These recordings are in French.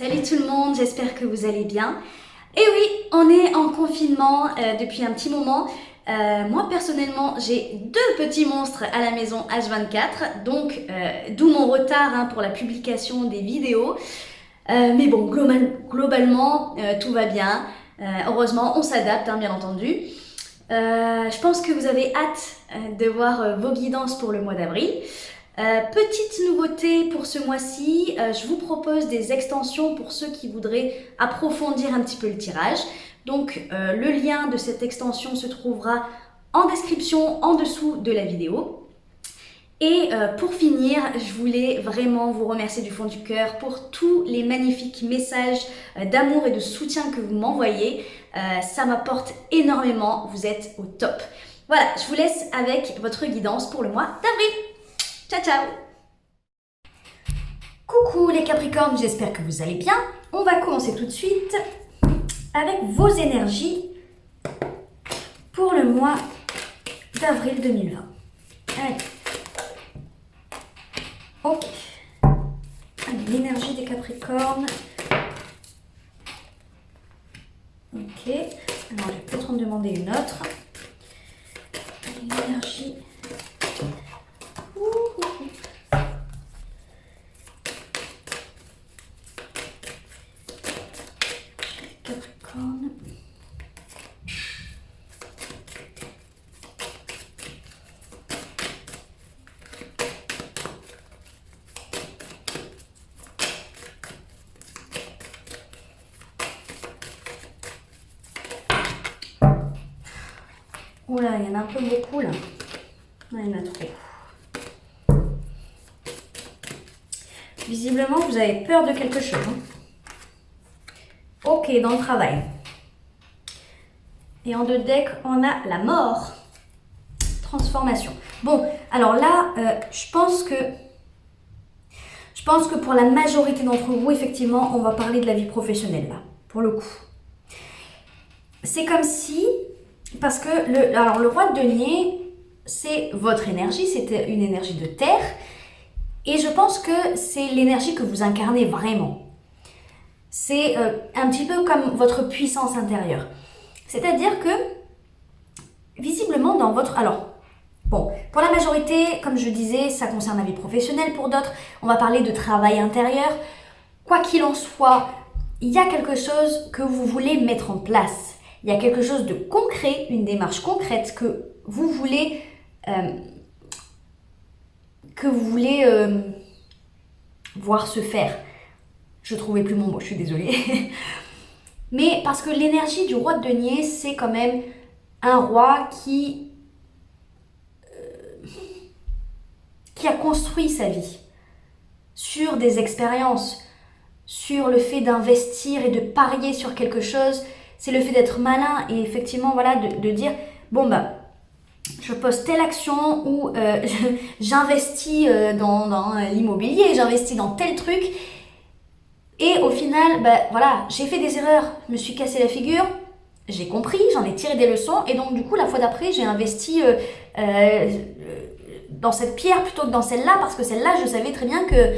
Salut tout le monde, j'espère que vous allez bien. Et oui, on est en confinement depuis un petit moment. Moi personnellement, j'ai deux petits monstres à la maison H24, donc d'où mon retard pour la publication des vidéos. Mais bon, globalement, tout va bien. Heureusement, on s'adapte, bien entendu. Je pense que vous avez hâte de voir vos guidances pour le mois d'avril. Petite nouveauté pour ce mois-ci, je vous propose des extensions pour ceux qui voudraient approfondir un petit peu le tirage. Donc le lien de cette extension se trouvera en description en dessous de la vidéo. Et pour finir, je voulais vraiment vous remercier du fond du cœur pour tous les magnifiques messages d'amour et de soutien que vous m'envoyez. Ça m'apporte énormément, vous êtes au top. Voilà, je vous laisse avec votre guidance pour le mois d'avril. Ciao ciao! Coucou les Capricornes, j'espère que vous allez bien. On va commencer tout de suite avec vos énergies pour le mois d'avril 2020. Allez. Ok. Allez, l'énergie des Capricornes. Ok. Alors, je vais peut-être en demander une autre. L'énergie. Capricorne. Oula, il y en a un peu beaucoup là. Il y en a trop. Visiblement, vous avez peur de quelque chose. Ok, dans le travail. Et en deux decks, on a la mort. Transformation. Bon, alors là, je pense que pour la majorité d'entre vous, effectivement, on va parler de la vie professionnelle là, pour le coup. C'est comme si, parce que le roi de denier, c'est votre énergie, c'est une énergie de terre, et je pense que c'est l'énergie que vous incarnez vraiment. C'est un petit peu comme votre puissance intérieure. C'est-à-dire que, visiblement, dans votre... Alors, bon, pour la majorité, comme je disais, ça concerne la vie professionnelle. Pour d'autres, on va parler de travail intérieur. Quoi qu'il en soit, il y a quelque chose que vous voulez mettre en place. Il y a quelque chose de concret, une démarche concrète que vous voulez... voir se faire. Je trouvais plus mon mot, je suis désolée. Mais parce que l'énergie du roi de denier, c'est quand même un roi qui a construit sa vie sur des expériences, sur le fait d'investir et de parier sur quelque chose. C'est le fait d'être malin et effectivement, voilà, de dire, bon bah, je pose telle action ou j'investis dans l'immobilier, j'investis dans tel truc. Et au final, voilà, j'ai fait des erreurs, je me suis cassé la figure, j'ai compris, j'en ai tiré des leçons, et donc du coup, la fois d'après, j'ai investi dans cette pierre plutôt que dans celle-là, parce que celle-là, je savais très bien que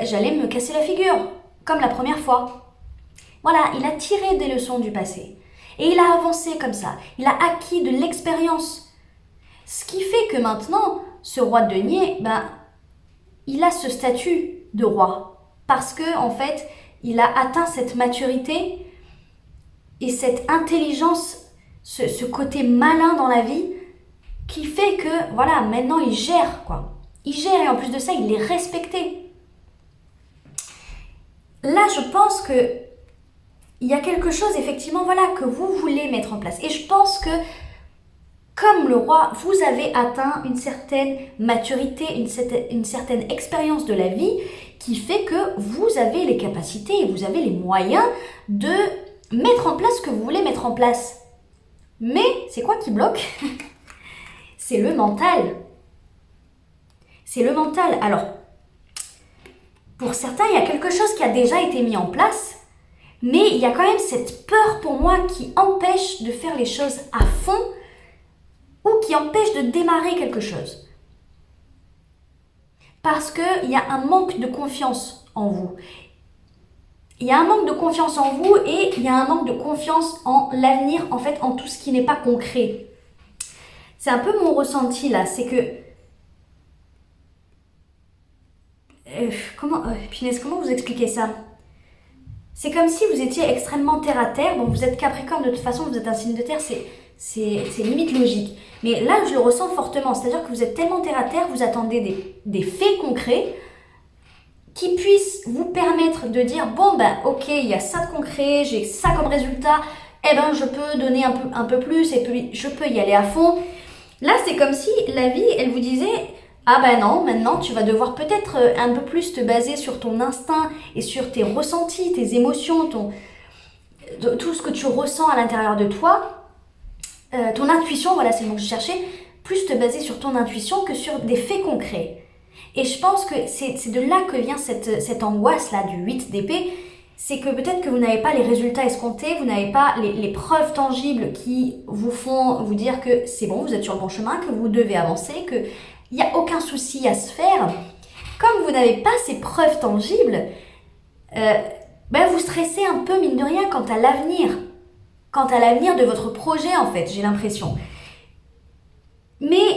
j'allais me casser la figure, comme la première fois. Voilà, il a tiré des leçons du passé, et il a avancé comme ça, il a acquis de l'expérience. Ce qui fait que maintenant, ce roi de denier, il a ce statut de roi. Parce que, en fait, il a atteint cette maturité et cette intelligence, ce côté malin dans la vie qui fait que, voilà, maintenant il gère, quoi. Il gère et en plus de ça, il est respecté. Là, je pense que il y a quelque chose, effectivement, voilà, que vous voulez mettre en place. Et je pense que, comme le roi, vous avez atteint une certaine maturité, une certaine expérience de la vie qui fait que vous avez les capacités et vous avez les moyens de mettre en place ce que vous voulez mettre en place. Mais c'est quoi qui bloque? C'est le mental. C'est le mental. Alors, pour certains, il y a quelque chose qui a déjà été mis en place, mais il y a quand même cette peur pour moi qui empêche de faire les choses à fond ou qui empêche de démarrer quelque chose. Parce qu'il y a un manque de confiance en vous. il y a un manque de confiance en vous et il y a un manque de confiance en l'avenir, en fait, en tout ce qui n'est pas concret. C'est un peu mon ressenti là, c'est que... punaise, comment vous expliquer ça? C'est comme si vous étiez extrêmement terre à terre. Bon, vous êtes Capricorne, de toute façon, vous êtes un signe de terre, c'est limite logique. Mais là, je le ressens fortement, c'est-à-dire que vous êtes tellement terre à terre, vous attendez des faits concrets qui puissent vous permettre de dire bon ben ok, il y a ça de concret, j'ai ça comme résultat, eh ben je peux donner un peu plus et puis je peux y aller à fond. Là c'est comme si la vie elle vous disait ah ben non, maintenant tu vas devoir peut-être un peu plus te baser sur ton instinct et sur tes ressentis, tes émotions, tout ce que tu ressens à l'intérieur de toi, ton intuition, voilà c'est le mot que je cherchais, plus te baser sur ton intuition que sur des faits concrets. Et je pense que c'est de là que vient cette angoisse-là du 8 d'épée. C'est que peut-être que vous n'avez pas les résultats escomptés, vous n'avez pas les preuves tangibles qui vous font vous dire que c'est bon, vous êtes sur le bon chemin, que vous devez avancer, qu'il n'y a aucun souci à se faire. Comme vous n'avez pas ces preuves tangibles, vous stressez un peu, mine de rien, quant à l'avenir de votre projet, en fait, j'ai l'impression. Mais...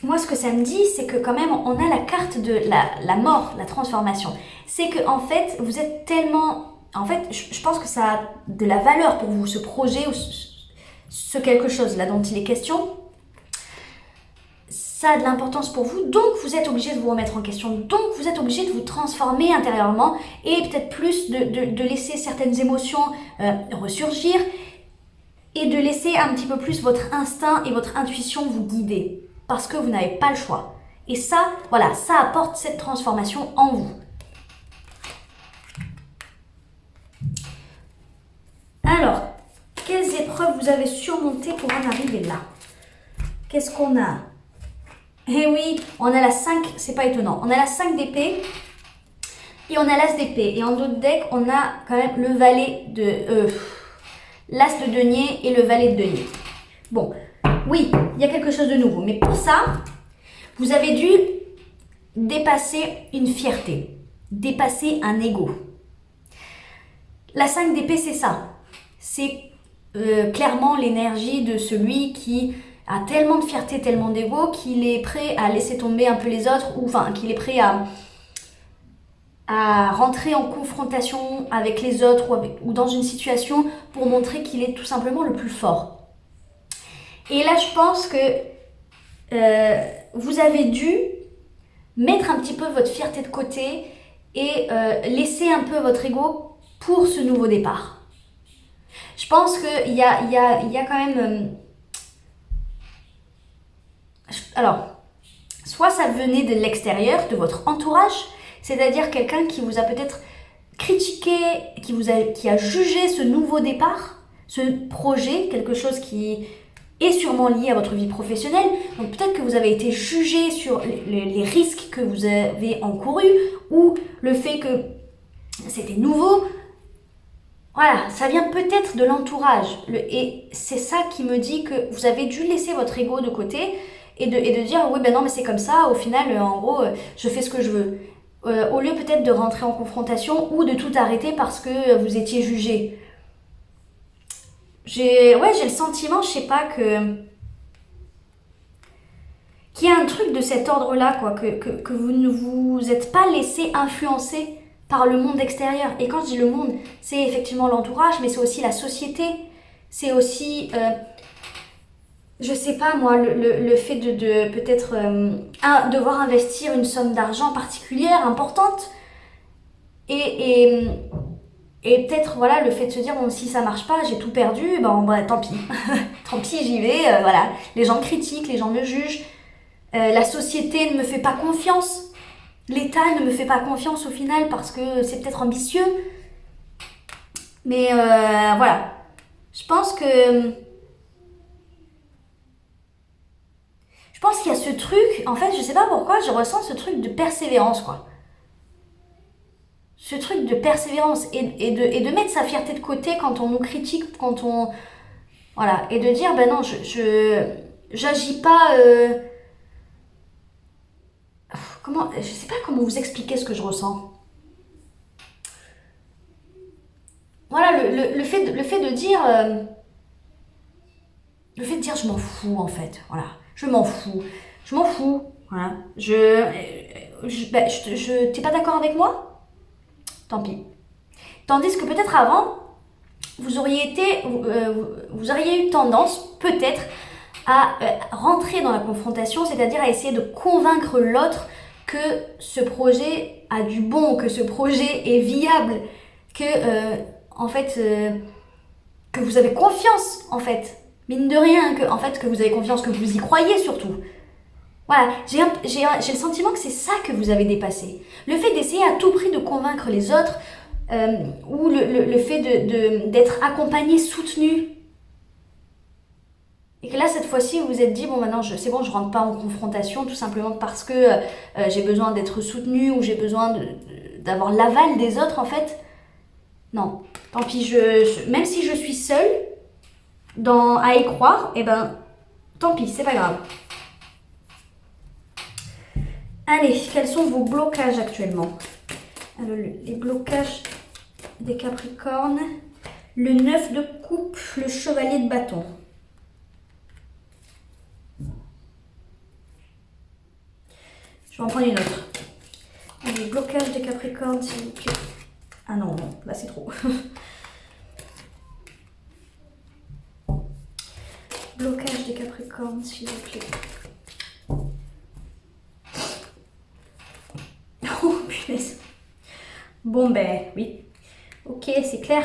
moi, ce que ça me dit, c'est que quand même, on a la carte de la mort, la transformation. C'est que en fait, vous êtes tellement... en fait, je pense que ça a de la valeur pour vous, ce projet ou ce quelque chose là dont il est question. Ça a de l'importance pour vous, donc vous êtes obligé de vous remettre en question. Donc vous êtes obligé de vous transformer intérieurement et peut-être plus de laisser certaines émotions ressurgir et de laisser un petit peu plus votre instinct et votre intuition vous guider. Parce que vous n'avez pas le choix. Et ça, voilà, ça apporte cette transformation en vous. Alors, quelles épreuves vous avez surmontées pour en arriver là? Qu'est-ce qu'on a? Eh oui, on a la 5, c'est pas étonnant. On a la 5 d'épée et on a l'as d'épée. Et en d'autres decks, on a quand même le valet de... l'as de denier et le valet de denier. Bon, oui, il y a quelque chose de nouveau. Mais pour ça, vous avez dû dépasser une fierté, dépasser un ego. La 5 d'épée, c'est ça. C'est clairement l'énergie de celui qui a tellement de fierté, tellement d'ego, qu'il est prêt à laisser tomber un peu les autres, ou enfin, qu'il est prêt à rentrer en confrontation avec les autres ou dans une situation pour montrer qu'il est tout simplement le plus fort. Et là, je pense que vous avez dû mettre un petit peu votre fierté de côté et laisser un peu votre ego pour ce nouveau départ. Je pense qu'il y a quand même... alors, soit ça venait de l'extérieur, de votre entourage, c'est-à-dire quelqu'un qui vous a peut-être critiqué, qui a jugé ce nouveau départ, ce projet, quelque chose qui est sûrement lié à votre vie professionnelle. Donc peut-être que vous avez été jugé sur les risques que vous avez encourus ou le fait que c'était nouveau. Voilà, ça vient peut-être de l'entourage. Et c'est ça qui me dit que vous avez dû laisser votre ego de côté et de dire oui ben non mais c'est comme ça, au final en gros je fais ce que je veux. Au lieu peut-être de rentrer en confrontation ou de tout arrêter parce que vous étiez jugé. J'ai le sentiment, je sais pas, qu'il y a un truc de cet ordre-là, quoi, que vous ne vous êtes pas laissé influencer par le monde extérieur. Et quand je dis le monde, c'est effectivement l'entourage, mais c'est aussi la société. C'est aussi, je sais pas moi, le fait de peut-être devoir investir une somme d'argent particulière, importante. Et peut-être, voilà, le fait de se dire, bon, si ça marche pas, j'ai tout perdu, tant pis. Tant pis, j'y vais, voilà. Les gens critiquent, les gens me jugent. La société ne me fait pas confiance. L'État ne me fait pas confiance au final parce que c'est peut-être ambitieux. Mais voilà. Je pense qu'il y a ce truc, en fait, je sais pas pourquoi, je ressens ce truc de persévérance, quoi. Ce truc de persévérance et de mettre sa fierté de côté quand on nous critique, quand on... voilà, et de dire, ben non, j'agis pas... je sais pas comment vous expliquer ce que je ressens. voilà, le fait de dire... le fait de dire je m'en fous en fait, voilà, je m'en fous, voilà, t'es pas d'accord avec moi? Tant pis. Tandis que peut-être avant, vous auriez eu tendance peut-être à rentrer dans la confrontation, c'est-à-dire à essayer de convaincre l'autre que ce projet a du bon, que ce projet est viable, que en fait que vous avez confiance en fait, mine de rien, que vous avez confiance, que vous y croyez surtout. Voilà, j'ai le sentiment que c'est ça que vous avez dépassé. Le fait d'essayer à tout prix de convaincre les autres, ou le fait d'être accompagné, soutenu. Et que là, cette fois-ci, vous vous êtes dit, bon, maintenant, c'est bon, je rentre pas en confrontation, tout simplement parce que j'ai besoin d'être soutenu ou j'ai besoin d'avoir l'aval des autres, en fait. Non, tant pis, même si je suis seule à y croire, eh ben, tant pis, c'est pas grave. Allez, quels sont vos blocages actuellement? Alors, les blocages des Capricornes, le 9 de coupe, le chevalier de bâton. Je vais en prendre une autre. Les blocages des Capricornes, s'il vous plaît. Ah non, non, là c'est trop. Blocage des Capricornes, s'il vous plaît. Oh, punaise. Bon, ben, oui. Ok, c'est clair.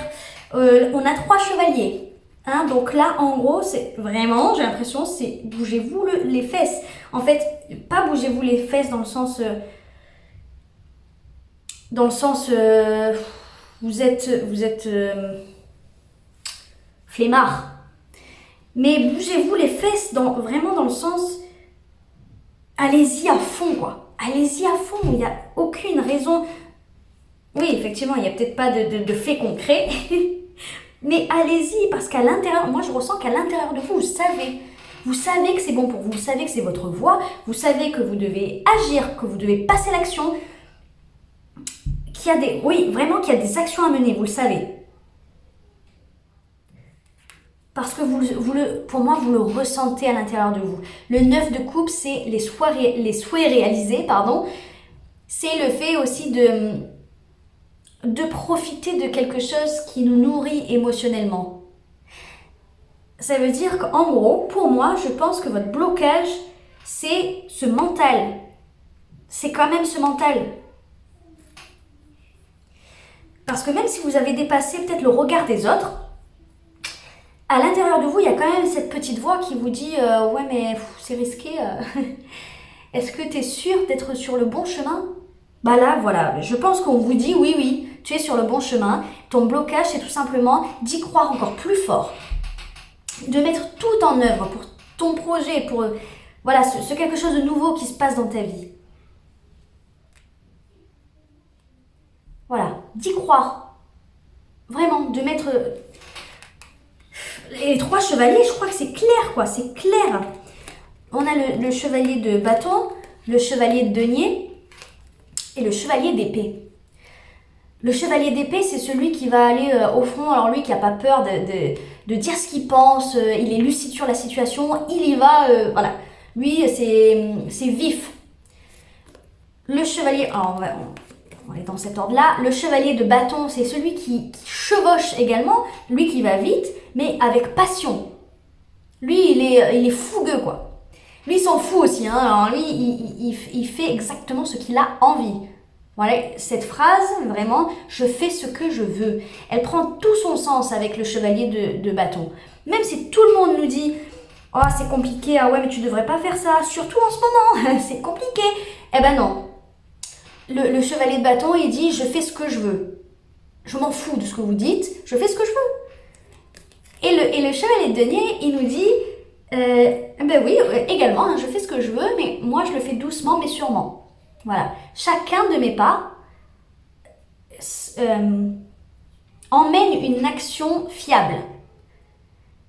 On a 3 chevaliers. Hein, donc là, en gros, c'est vraiment, j'ai l'impression, c'est bougez-vous les fesses. En fait, pas bougez-vous les fesses dans le sens... vous êtes flemmard. Mais bougez-vous les fesses vraiment dans le sens... Allez-y à fond, quoi. Allez-y à fond. Il n'y a aucune raison... Oui, effectivement, il n'y a peut-être pas de fait concret. Mais allez-y, parce qu'à l'intérieur... Moi, je ressens qu'à l'intérieur de vous, vous savez. Vous savez que c'est bon pour vous. Vous savez que c'est votre voie. Vous savez que vous devez agir, que vous devez passer l'action. Oui, vraiment qu'il y a des actions à mener, vous le savez. Parce que pour moi, vous le ressentez à l'intérieur de vous. Le 9 de coupe, c'est les souhaits réalisés, pardon. C'est le fait aussi de profiter de quelque chose qui nous nourrit émotionnellement. Ça veut dire qu'en gros, pour moi, je pense que votre blocage, c'est ce mental. C'est quand même ce mental. Parce que même si vous avez dépassé peut-être le regard des autres, à l'intérieur de vous, il y a quand même cette petite voix qui vous dit ouais, mais c'est risqué. Est-ce que tu es sûr d'être sur le bon chemin? Bah là, voilà, je pense qu'on vous dit oui, tu es sur le bon chemin. Ton blocage, c'est tout simplement d'y croire encore plus fort. De mettre tout en œuvre pour ton projet, pour voilà, ce quelque chose de nouveau qui se passe dans ta vie. Voilà, d'y croire. Vraiment, de mettre... Les 3 chevaliers, je crois que c'est clair, quoi, c'est clair. On a le chevalier de bâton, le chevalier de denier et le chevalier d'épée. Le chevalier d'épée, c'est celui qui va aller au front, alors lui qui n'a pas peur de dire ce qu'il pense, il est lucide sur la situation, il y va, voilà. Lui, c'est vif. Le chevalier, alors on est dans cet ordre-là. Le chevalier de bâton, c'est celui qui chevauche également, lui qui va vite, mais avec passion. Lui, il est fougueux, quoi. Lui, il s'en fout aussi, hein. Alors lui, il fait exactement ce qu'il a envie. Voilà, cette phrase, vraiment, je fais ce que je veux. Elle prend tout son sens avec le chevalier de bâton. Même si tout le monde nous dit, oh, c'est compliqué, ah ouais, mais tu devrais pas faire ça, surtout en ce moment, c'est compliqué. Eh ben non. Le chevalier de bâton, il dit, je fais ce que je veux. Je m'en fous de ce que vous dites, je fais ce que je veux. Et le chevalier de denier, il nous dit, ben oui, également, hein, je fais ce que je veux, mais moi je le fais doucement mais sûrement. Voilà. Chacun de mes pas emmène une action fiable.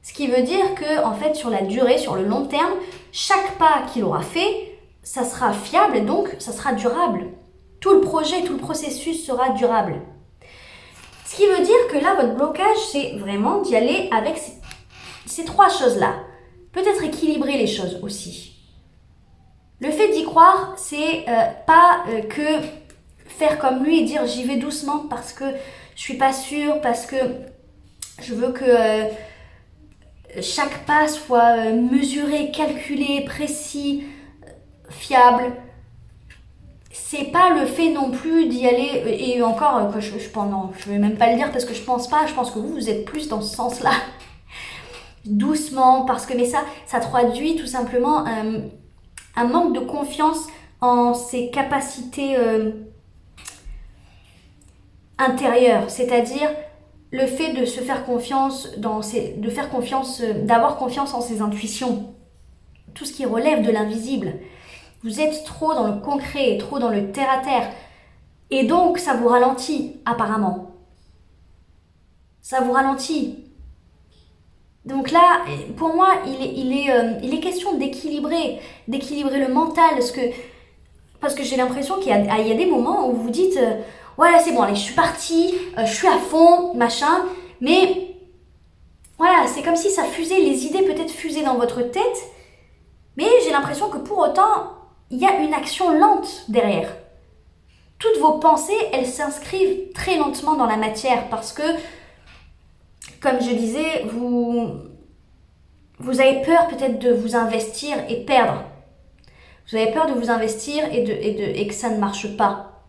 Ce qui veut dire que, en fait, sur la durée, sur le long terme, chaque pas qu'il aura fait, ça sera fiable et donc ça sera durable. Tout le projet, tout le processus sera durable. Ce qui veut dire que là, votre blocage, c'est vraiment d'y aller avec ces trois choses-là. Peut-être équilibrer les choses aussi. Le fait d'y croire, c'est pas que faire comme lui et dire j'y vais doucement parce que je suis pas sûre, parce que je veux que chaque pas soit mesuré, calculé, précis, fiable. C'est pas le fait non plus d'y aller, et encore, je vais même pas le dire parce que je pense pas, je pense que vous êtes plus dans ce sens-là. Doucement, parce que mais ça traduit tout simplement un manque de confiance en ses capacités intérieures, c'est-à-dire le fait de se faire confiance d'avoir confiance en ses intuitions, tout ce qui relève de l'invisible. Vous êtes trop dans le concret, trop dans le terre-à-terre. Et donc, ça vous ralentit, apparemment. Ça vous ralentit. Donc là, pour moi, il est question d'équilibrer le mental. Parce que j'ai l'impression qu'il y a des moments où vous dites voilà, c'est bon, allez, je suis partie, je suis à fond, machin. Mais voilà, c'est comme si ça fusait, les idées peut-être fusaient dans votre tête. Mais j'ai l'impression que pour autant, il y a une action lente derrière. Toutes vos pensées, elles s'inscrivent très lentement dans la matière parce que, comme je disais, vous avez peur peut-être de vous investir et perdre. Vous avez peur de vous investir et que ça ne marche pas.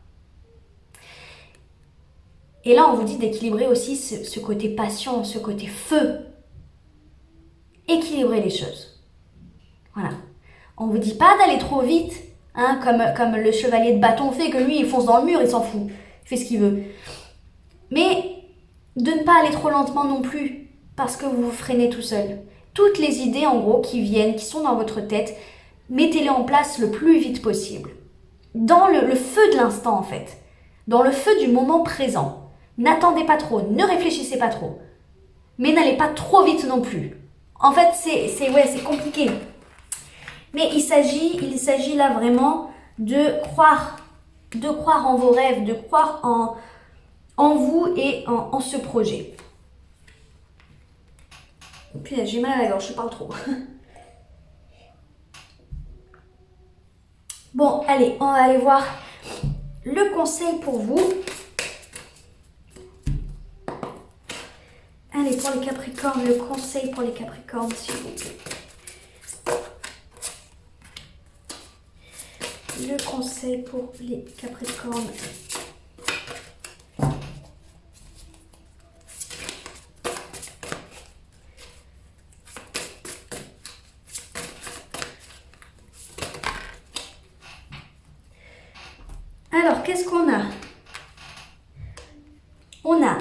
Et là, on vous dit d'équilibrer aussi ce côté passion, ce côté feu. Équilibrer les choses. Voilà. On ne vous dit pas d'aller trop vite, hein, comme le chevalier de bâton fait, que lui, il fonce dans le mur, il s'en fout. Il fait ce qu'il veut. Mais de ne pas aller trop lentement non plus, parce que vous vous freinez tout seul. Toutes les idées, en gros, qui viennent, qui sont dans votre tête, mettez-les en place le plus vite possible. Dans le feu de l'instant, en fait. Dans le feu du moment présent. N'attendez pas trop, ne réfléchissez pas trop. Mais n'allez pas trop vite non plus. En fait, c'est compliqué. Mais il s'agit là vraiment de croire en vos rêves, de croire en vous et en ce projet. Puis j'ai mal à la gorge, je parle trop. Bon, allez, on va aller voir le conseil pour vous. Allez, pour les Capricornes, le conseil pour les Capricornes, s'il vous plaît. Le conseil pour les Capricornes. Alors, qu'est-ce qu'on a? On a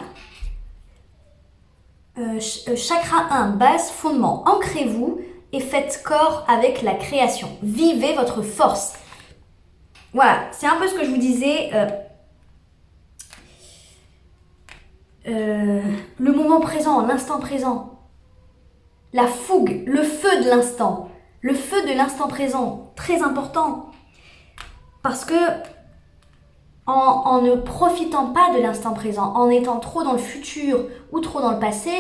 chakra 1, base, fondement. Ancrez-vous et faites corps avec la création. Vivez votre force. Voilà, c'est un peu ce que je vous disais. Le moment présent, l'instant présent. La fougue, le feu de l'instant. Le feu de l'instant présent, très important. Parce que en ne profitant pas de l'instant présent, en étant trop dans le futur ou trop dans le passé,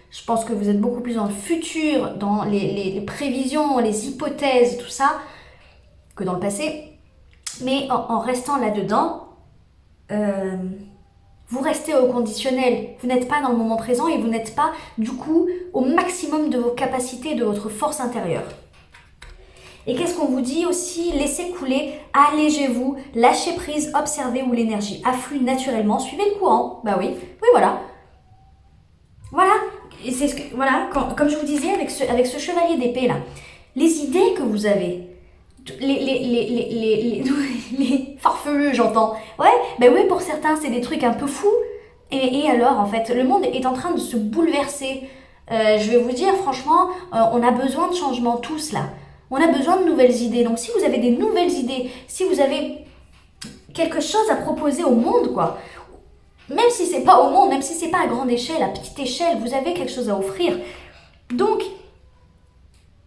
je pense que vous êtes beaucoup plus dans le futur, dans les prévisions, les hypothèses, tout ça, que dans le passé. Mais en restant là-dedans, vous restez au conditionnel. Vous n'êtes pas dans le moment présent et vous n'êtes pas, du coup, au maximum de vos capacités, de votre force intérieure. Et qu'est-ce qu'on vous dit aussi? Laissez couler, allégez-vous, lâchez prise, observez où l'énergie afflue naturellement, suivez le courant. Bah oui, voilà. Voilà, et c'est voilà, comme je vous disais avec ce chevalier d'épée là, les idées que vous avez, les farfelus, j'entends. Ouais, bah oui, pour certains c'est des trucs un peu fous. Et alors en fait, le monde est en train de se bouleverser. Je vais vous dire franchement, on a besoin de changements tous là. On a besoin de nouvelles idées. Donc si vous avez des nouvelles idées, si vous avez quelque chose à proposer au monde, quoi, même si c'est pas au monde, même si c'est pas à grande échelle, à petite échelle, vous avez quelque chose à offrir. Donc,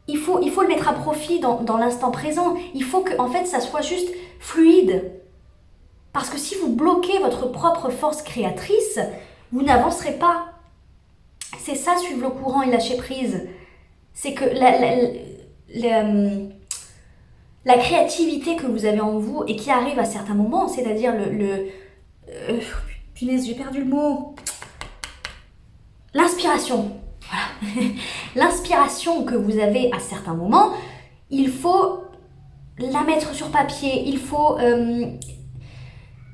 il faut le mettre à profit dans l'instant présent. Il faut que, en fait, ça soit juste fluide. Parce que si vous bloquez votre propre force créatrice, vous n'avancerez pas. C'est ça, suivre le courant et lâcher prise. C'est que la créativité que vous avez en vous et qui arrive à certains moments, c'est-à-dire punaise, j'ai perdu le mot. L'inspiration. Voilà. L'inspiration que vous avez à certains moments, il faut la mettre sur papier, il faut,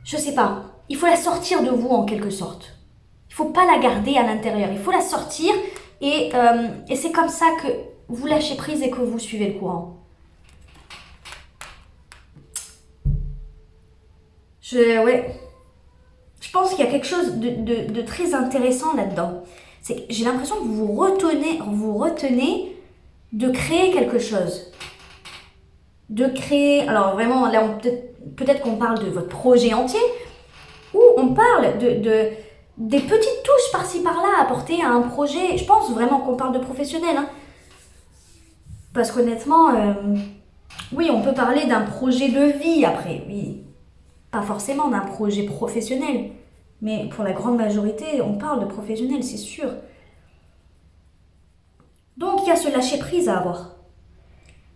je sais pas, il faut la sortir de vous en quelque sorte. Il faut pas la garder à l'intérieur, il faut la sortir et c'est comme ça que vous lâchez prise et que vous suivez le courant. Je pense qu'il y a quelque chose de très intéressant là-dedans. C'est que j'ai l'impression que vous retenez de créer quelque chose. De créer, alors vraiment, là, peut-être qu'on parle de votre projet entier, ou on parle des petites touches par-ci par-là apportées à un projet. Je pense vraiment qu'on parle de professionnel. Hein. Parce qu'honnêtement, oui, on peut parler d'un projet de vie après, oui. Pas forcément d'un projet professionnel. Mais pour la grande majorité, on parle de professionnel, c'est sûr. Donc, il y a ce lâcher-prise à avoir.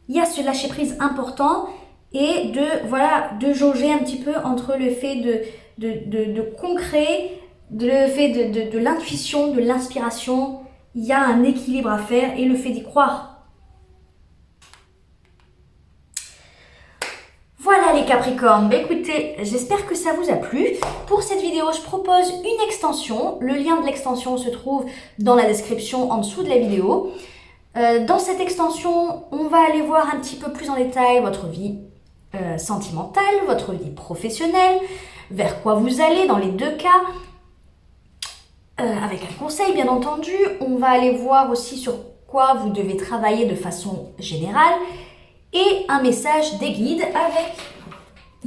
Il y a ce lâcher-prise important et de jauger un petit peu entre le fait de concret, le fait de l'intuition, de l'inspiration. Il y a un équilibre à faire et le fait d'y croire. Voilà les Capricornes, écoutez, j'espère que ça vous a plu. Pour cette vidéo, je propose une extension. Le lien de l'extension se trouve dans la description en dessous de la vidéo. Dans cette extension, on va aller voir un petit peu plus en détail votre vie sentimentale, votre vie professionnelle, vers quoi vous allez dans les deux cas. Avec un conseil bien entendu, on va aller voir aussi sur quoi vous devez travailler de façon générale. Et un message des guides avec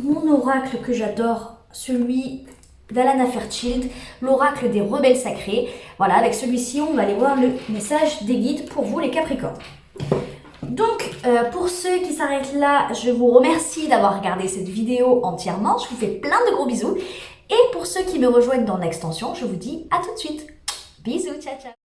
mon oracle que j'adore, celui d'Alana Fairchild, l'oracle des rebelles sacrés. Voilà, avec celui-ci, on va aller voir le message des guides pour vous les Capricornes. Donc, pour ceux qui s'arrêtent là, je vous remercie d'avoir regardé cette vidéo entièrement. Je vous fais plein de gros bisous. Et pour ceux qui me rejoignent dans l'extension, je vous dis à tout de suite. Bisous, ciao ciao.